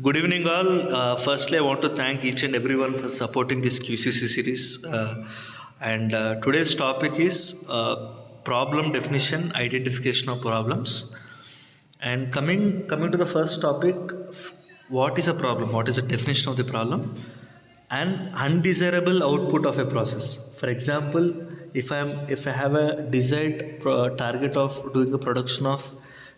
Good evening, all. Firstly, I want to thank each and everyone for supporting this QCC series. And today's topic is problem definition, identification of problems. And coming to the first topic, what is a problem? What is the definition of the problem? An undesirable output of a process. For example, if I have a desired target of doing a production of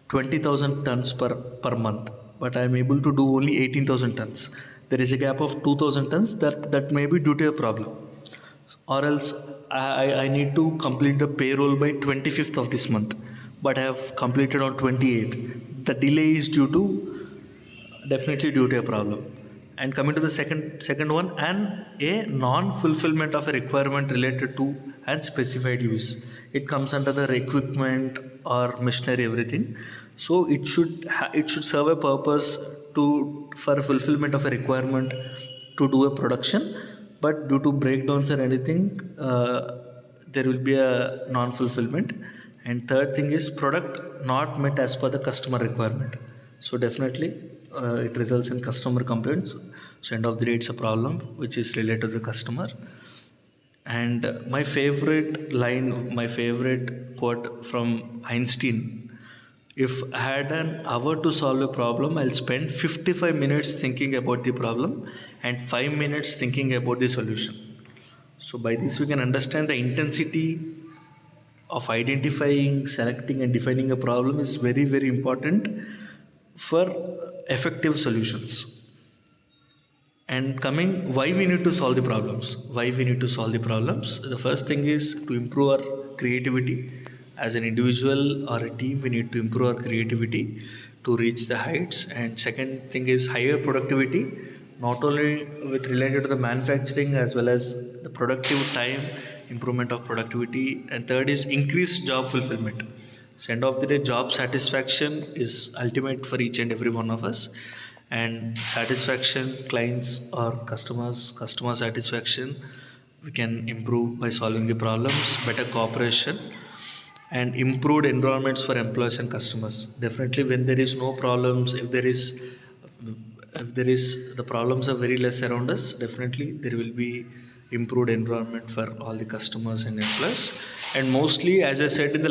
20,000 tons per month, but I am able to do only 18,000 tons. There is a gap of 2,000 tons that may be due to a problem, or else I need to complete the payroll by 25th of this month, but I have completed on 28th. The delay is due to definitely due to a problem. And coming to the second one, and a non-fulfillment of a requirement related to and specified use. It comes under the equipment or machinery, everything. So it should serve a purpose to for fulfillment of a requirement to do a production, but due to breakdowns or anything, there will be a non-fulfillment. And third thing is product not met as per the customer requirement. So definitely it results in customer complaints. So end of the day, it's a problem which is related to the customer. And my favorite line, my favorite quote from Einstein: if I had an hour to solve a problem, I'll spend 55 minutes thinking about the problem and 5 minutes thinking about the solution. So by this we can understand the intensity of identifying, selecting and defining a problem is very, very important for effective solutions. And coming, why we need to solve the problems? Why we need to solve the problems? The first thing is to improve our creativity. As an individual or a team, we need to improve our creativity to reach the heights. And second thing is higher productivity, not only with related to the manufacturing as well as the productive time, improvement of productivity. And third is increased job fulfillment. So end of the day, job satisfaction is ultimate for each and every one of us. And satisfaction, clients or customer satisfaction, we can improve by solving the problems, better cooperation and improved environments for employees and customers. Definitely when there is no problems, if there is the problems are very less around us, definitely there will be improved environment for all the customers and employees. And mostly, as I said in the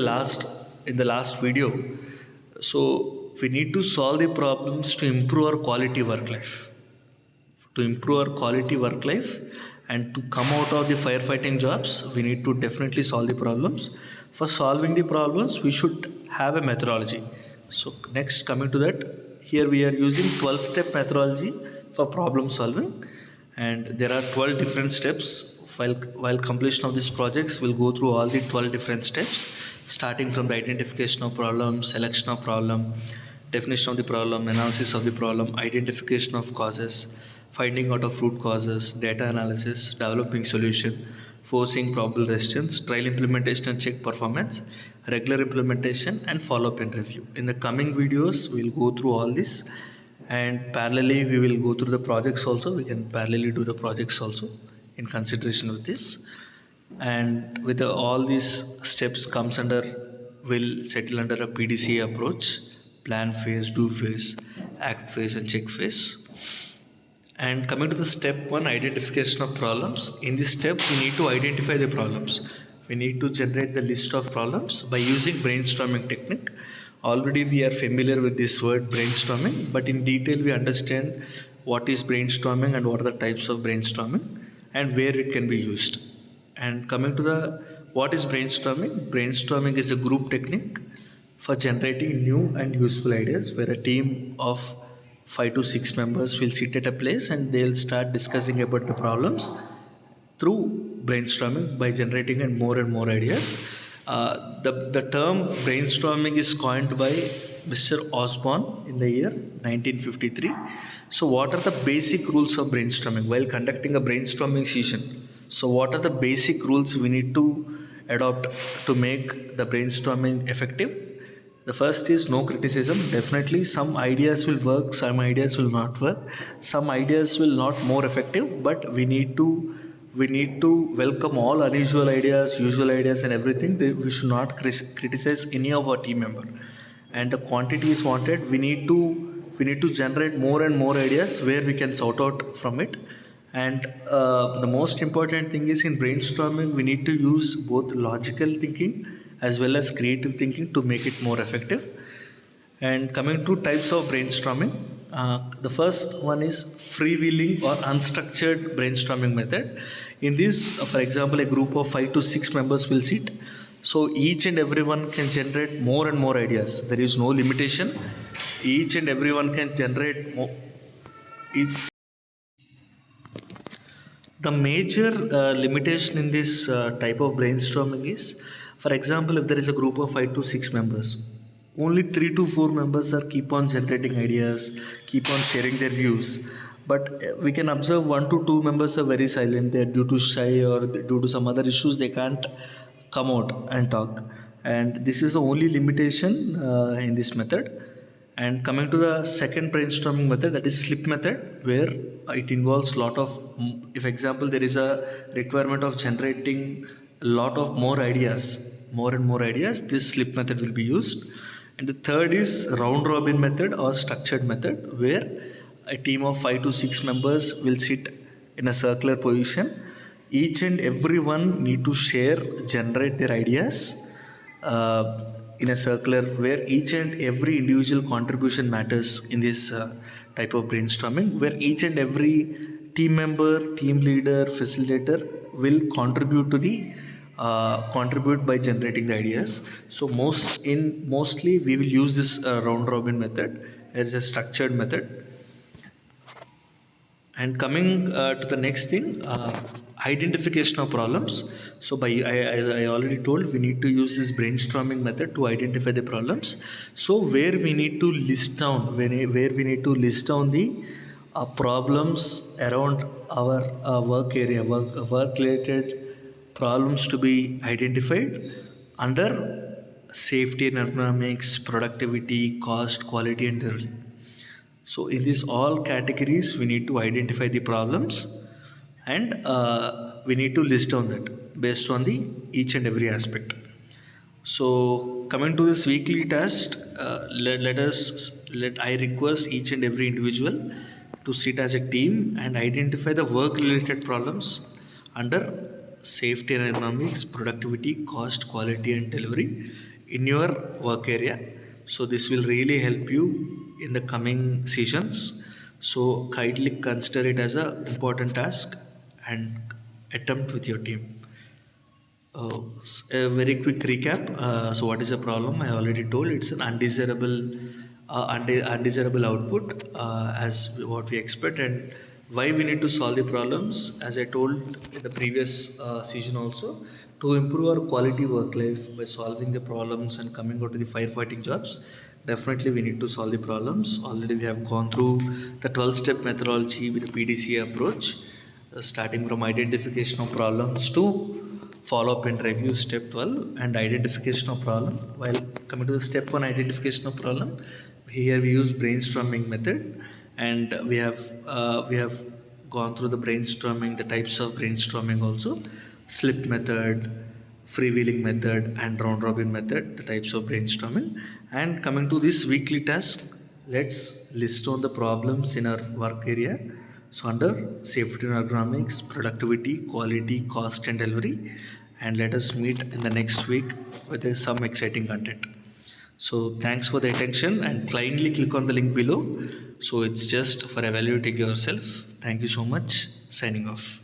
last video, so we need to solve the problems to improve our quality work life, and to come out of the firefighting jobs, we need to definitely solve the problems. For solving the problems, we should have a methodology. So next, coming to that, here we are using 12-step methodology for problem solving, and there are 12 different steps. While completion of these projects, we'll go through all the 12 different steps, starting from the identification of problem, selection of problem, definition of the problem, analysis of the problem, identification of causes, finding out of root causes, data analysis, developing solution, forcing probable resistance, trial implementation and check performance, regular implementation and follow-up and review. In the coming videos, we'll go through all this, and parallelly we will go through the projects also. We can parallelly do the projects also in consideration with this. And with all these steps comes under, will settle under a PDCA approach: plan phase, do phase, act phase and check phase. And coming to the step 1, identification of problems. In this step, we need to identify the problems. We need to generate the list of problems by using brainstorming technique. Already we are familiar with this word brainstorming, but in detail we understand what is brainstorming and what are the types of brainstorming and where it can be used. And coming to the what is brainstorming? Brainstorming is a group technique for generating new and useful ideas, where a team of 5 to 6 members will sit at a place and they'll start discussing about the problems through brainstorming by generating and more ideas. The term brainstorming is coined by Mr. Osborne in the year 1953. So what are the basic rules of brainstorming while conducting a brainstorming session? So what are the basic rules we need to adopt to make the brainstorming effective? The first is no criticism. Definitely some ideas will work, some ideas will not work, some ideas will not more effective, but we need to welcome all unusual ideas, usual ideas and everything. We should not criticize any of our team member. And the quantity is wanted. We need we need to generate more and more ideas where we can sort out from it. And the most important thing is in brainstorming, we need to use both logical thinking as well as creative thinking to make it more effective. And coming to types of brainstorming, the first one is freewheeling or unstructured brainstorming method. In this, for example, a group of 5 to 6 members will sit. So each and everyone can generate more and more ideas. There is no limitation. Each and everyone can generate more. The major limitation in this type of brainstorming is, for example, if there is a group of 5 to 6 members, only 3 to 4 members are keep on generating ideas, keep on sharing their views. But we can observe 1 to 2 members are very silent. They are due to shy or due to some other issues. They can't come out and talk. And this is the only limitation in this method. And coming to the second brainstorming method, that is slip method, where it involves lot of, if example there is a requirement of generating a lot of more ideas, more and more ideas, this slip method will be used. And the third is round robin method or structured method, where a team of 5 to 6 members will sit in a circular position. Each and every one need to share, generate their ideas in a circular, where each and every individual contribution matters in this type of brainstorming, where each and every team member, team leader, facilitator will contribute to the contribute by generating the ideas. So mostly we will use this round robin method. It is a structured method. And coming to the next thing, identification of problems. So I already told we need to use this brainstorming method to identify the problems. So where we need to list down, where we need to list down the problems around our work area, work related problems to be identified under safety and ergonomics, productivity, cost, quality, and delivery. So in these all categories, we need to identify the problems, and we need to list down that based on the each and every aspect. So coming to this weekly task, let I request each and every individual to sit as a team and identify the work related problems under safety and economics, productivity, cost, quality, and delivery in your work area. So this will really help you in the coming seasons. So kindly consider it as a important task and attempt with your team. A very quick recap. So, what is the problem? I already told it's an undesirable output as what we expect, and why we need to solve the problems. As I told in the previous season also, to improve our quality work life by solving the problems and coming out to the firefighting jobs. Definitely, we need to solve the problems. Already, we have gone through the 12-step methodology with the PDCA approach, starting from identification of problems to follow up and review step 12 and identification of problem. While coming to the step 1, identification of problem, here we use brainstorming method, and we have gone through the brainstorming, the types of brainstorming also, slip method, freewheeling method, and round robin method, the types of brainstorming. And coming to this weekly task, let's list down the problems in our work area. So under safety and ergonomics, productivity, quality, cost, and delivery, and let us meet in the next week with some exciting content. So thanks for the attention, and kindly click on the link below. So it's just for evaluating yourself. Thank you so much. Signing off.